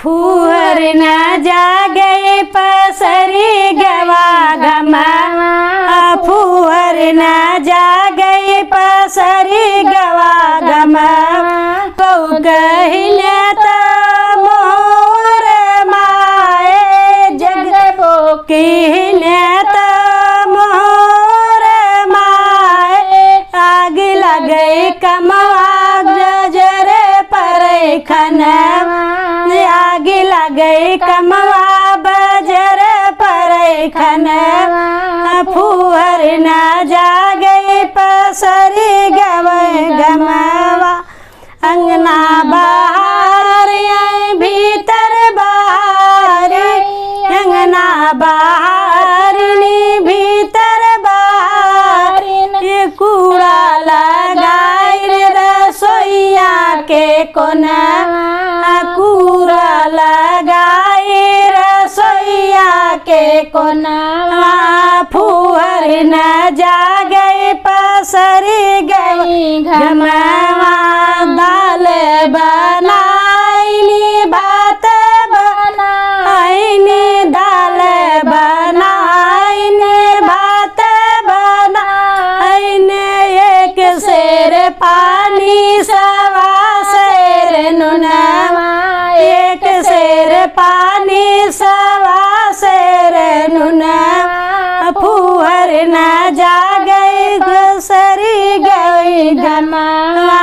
फुहर न जागे पसरी गवा घमा फुहर न जागे पसरी गवा घमा कौ कहिले त मोर माए जग कहिले त मोर माए आग लगे कमवा जर पर खना आग लगे कमवा बजर पर खना फुहर न जागे पसरी गवे गमवा अंगना बाहर भीतर बाहर अंगना बाहर भीतर बाहर ये कूड़ा लगाई रसोईया के कोना कूड़ा लगाई रसोईया के कोना फुहर न जागे पसरी गई घमवा दाल बनाईनी भात बनाईनी दाल बनाईनी भात बनाईनी एक सेर पानी सवा सेर नुनवा एक सेर पानी सवा सेर नुनवा फुहर न जागे घसरी गई घमवा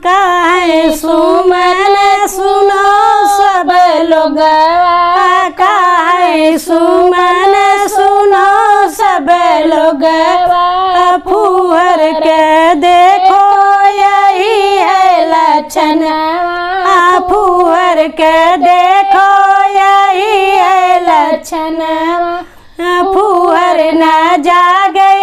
कहे सुमन सुनो सब लोग कहे सुमन सुनो सब लोग फुहर के देखो यही है लक्षण फुहर के देखो यही है लक्षण फुहर न जागे